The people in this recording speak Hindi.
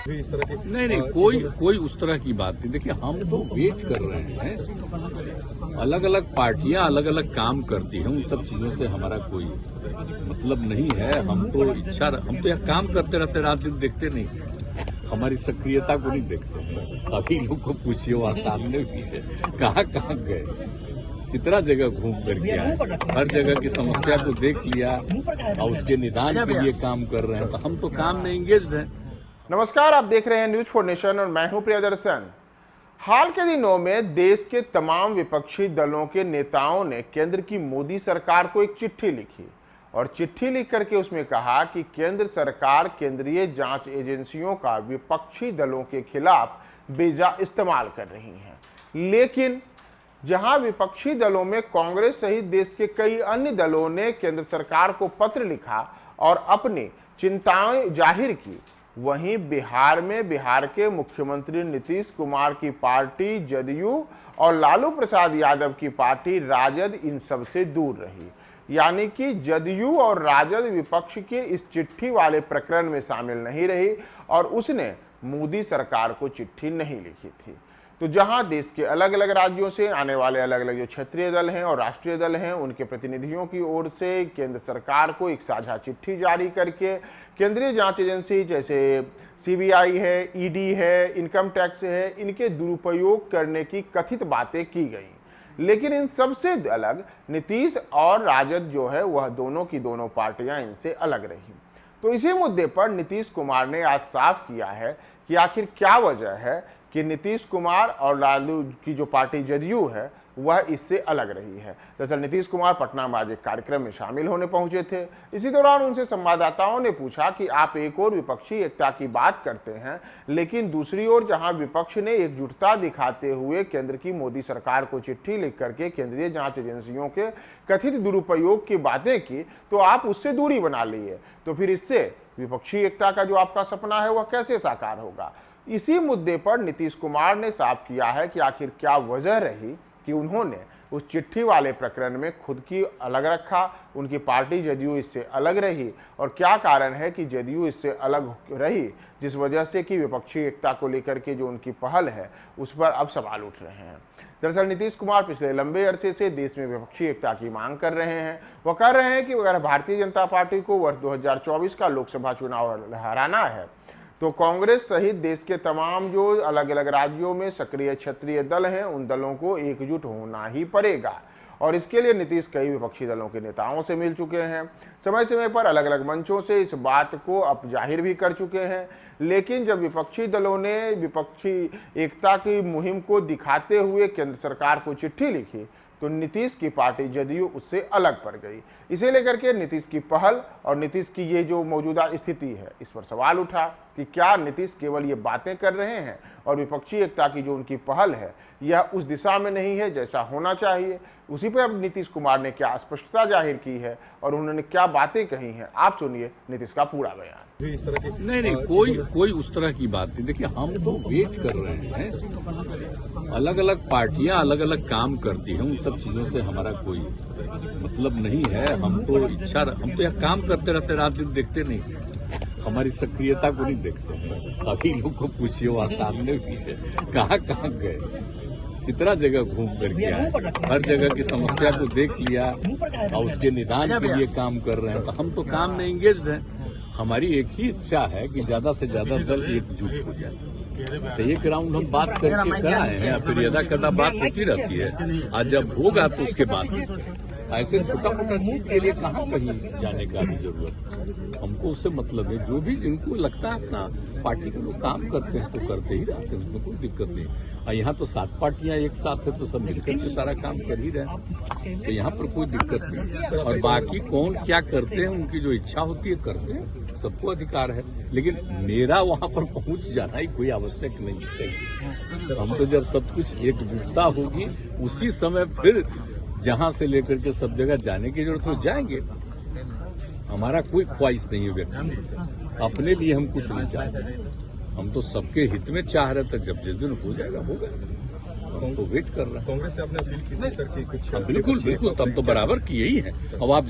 इस तरह की नहीं कोई उस तरह की बात नहीं। देखिए, हम तो वेट कर रहे हैं। अलग अलग पार्टियां अलग अलग काम करती हैं, उन सब चीजों से हमारा कोई मतलब नहीं है। हम तो यह काम करते रहते, रात दिन देखते नहीं, हमारी सक्रियता को नहीं देखते। अभी लोग को पूछिए, वहाँ सामने भी है, कहाँ कहाँ गए, कितना जगह घूम करके आए, हर जगह की समस्या को देख लिया और उसके निदान के लिए काम कर रहे हैं। तो हम तो काम में एंगेज्ड हैं। नमस्कार, आप देख रहे हैं न्यूज फॉर नेशन और मैं हूं प्रियदर्शन। हाल के दिनों में देश के तमाम विपक्षी दलों के नेताओं ने केंद्र की मोदी सरकार को एक चिट्ठी लिखी और चिट्ठी लिख करके उसमें कहा कि केंद्र सरकार केंद्रीय जांच एजेंसियों का विपक्षी दलों के खिलाफ बेजा इस्तेमाल कर रही है। लेकिन जहां विपक्षी दलों में कांग्रेस सहित देश के कई अन्य दलों ने केंद्र सरकार को पत्र लिखा और अपनी चिंताएं जाहिर की, वहीं बिहार में बिहार के मुख्यमंत्री नीतीश कुमार की पार्टी जदयू और लालू प्रसाद यादव की पार्टी राजद इन सब से दूर रही। यानी कि जदयू और राजद विपक्ष के इस चिट्ठी वाले प्रकरण में शामिल नहीं रही और उसने मोदी सरकार को चिट्ठी नहीं लिखी थी। तो जहां देश के अलग अलग राज्यों से आने वाले अलग अलग जो क्षेत्रीय दल हैं और राष्ट्रीय दल हैं, उनके प्रतिनिधियों की ओर से केंद्र सरकार को एक साझा चिट्ठी जारी करके केंद्रीय जांच एजेंसी जैसे सीबीआई है, ईडी है, इनकम टैक्स है, इनके दुरुपयोग करने की कथित बातें की गई। लेकिन इन सबसे अलग नीतीश और राजद जो है वह दोनों की दोनों पार्टियां इनसे अलग रही। तो इसी मुद्दे पर नीतीश कुमार ने आज साफ किया है कि आखिर क्या वजह है कि नीतीश कुमार और लालू की जो पार्टी जदयू है वह इससे अलग रही है। दरअसल नीतीश कुमार पटना में आज एक कार्यक्रम में शामिल होने पहुंचे थे। इसी दौरान उनसे संवाददाताओं ने पूछा कि आप एक और विपक्षी एकता की बात करते हैं, लेकिन दूसरी ओर जहां विपक्ष ने एकजुटता दिखाते हुए केंद्र की मोदी सरकार को चिट्ठी लिख करके केंद्रीय जांच एजेंसियों के कथित दुरुपयोग की बातें की, तो आप उससे दूरी बना लिए। तो फिर इससे विपक्षी एकता का जो आपका सपना है वह कैसे साकार होगा? इसी मुद्दे पर नीतीश कुमार ने साफ किया है कि आखिर क्या वजह रही कि उन्होंने उस चिट्ठी वाले प्रकरण में खुद की अलग रखा, उनकी पार्टी जदयू इससे अलग रही, और क्या कारण है कि जदयू इससे अलग रही जिस वजह से कि विपक्षी एकता को लेकर के जो उनकी पहल है उस पर अब सवाल उठ रहे हैं। दरअसल नीतीश कुमार पिछले लंबे अरसे से देश में विपक्षी एकता की मांग कर रहे हैं। वह कह रहे हैं कि अगर भारतीय जनता पार्टी को वर्ष 2024 का लोकसभा चुनाव हराना है तो कांग्रेस सहित देश के तमाम जो अलग अलग राज्यों में सक्रिय क्षेत्रीय दल हैं उन दलों को एकजुट होना ही पड़ेगा। और इसके लिए नीतीश कई विपक्षी दलों के नेताओं से मिल चुके हैं, समय समय पर अलग अलग मंचों से इस बात को अब जाहिर भी कर चुके हैं। लेकिन जब विपक्षी दलों ने विपक्षी एकता की मुहिम को दिखाते हुए केंद्र सरकार को चिट्ठी लिखी तो नीतीश की पार्टी जदयू उससे अलग पड़ गई। इसे लेकर के नीतीश की पहल और नीतीश की ये जो मौजूदा स्थिति है इस पर सवाल उठा कि क्या नीतीश केवल ये बातें कर रहे हैं और विपक्षी एकता की जो उनकी पहल है यह उस दिशा में नहीं है जैसा होना चाहिए। उसी पर अब नीतीश कुमार ने क्या स्पष्टता जाहिर की है और उन्होंने क्या बातें कही हैं, आप सुनिए नीतीश का पूरा बयान। इस तरह की नहीं कोई उस तरह की बात नहीं। देखिए, हम तो वेट कर रहे हैं। अलग अलग पार्टियां अलग अलग काम करती हैं, उन सब चीजों से हमारा कोई मतलब नहीं है। हम तो यह काम करते रहते, रात दिन देखते नहीं, हमारी सक्रियता को नहीं देखते। अभी लोग को पूछिए, वहाँ सामने भी है, कहाँ कहाँ गए, कितना जगह घूम करके आए, हर जगह की समस्या को देख लिया और उसके निदान के लिए काम कर रहे हैं। तो हम तो काम में एंगेज्ड हैं। हमारी एक ही इच्छा है कि ज्यादा से ज्यादा दल एकजुट हो जाए। तो एक राउंड हम बात करके कराए हैं, फिर यदा कदा बात होती रहती है। आज जब होगा तो उसके बाद ऐसे छोटा मोटा चीज के लिए कहाँ कहीं जाने का भी जरूरत। हमको उससे मतलब है, जो भी जिनको लगता है अपना पार्टी के लोग काम करते हैं तो करते ही रहते हैं, उसमें कोई दिक्कत नहीं। और यहाँ तो 7 पार्टियां एक साथ है तो सब मिलकर के सारा काम कर ही रहे हैं, तो यहाँ पर कोई दिक्कत नहीं। और बाकी कौन क्या करते हैं, उनकी जो इच्छा होती है करते हैं, सबको अधिकार है। लेकिन मेरा वहाँ पर पहुँच जाना ही कोई आवश्यक नहीं है। हम तो जब सब कुछ एकजुटता होगी उसी समय फिर जहां से लेकर के सब जगह जाने की जरूरत हो जाएंगे। हमारा कोई ख्वाहिश नहीं है व्यक्ति से, अपने लिए हम कुछ नहीं चाहते। हम तो सबके हित में चाह रहे थे, जब जिस दिन हो जाएगा होगा। हम तो वेट कर रहे हैं। कांग्रेस से आपने अपील की थी सर कि कुछ बिल्कुल तब तो बराबर किए ही है। अब आप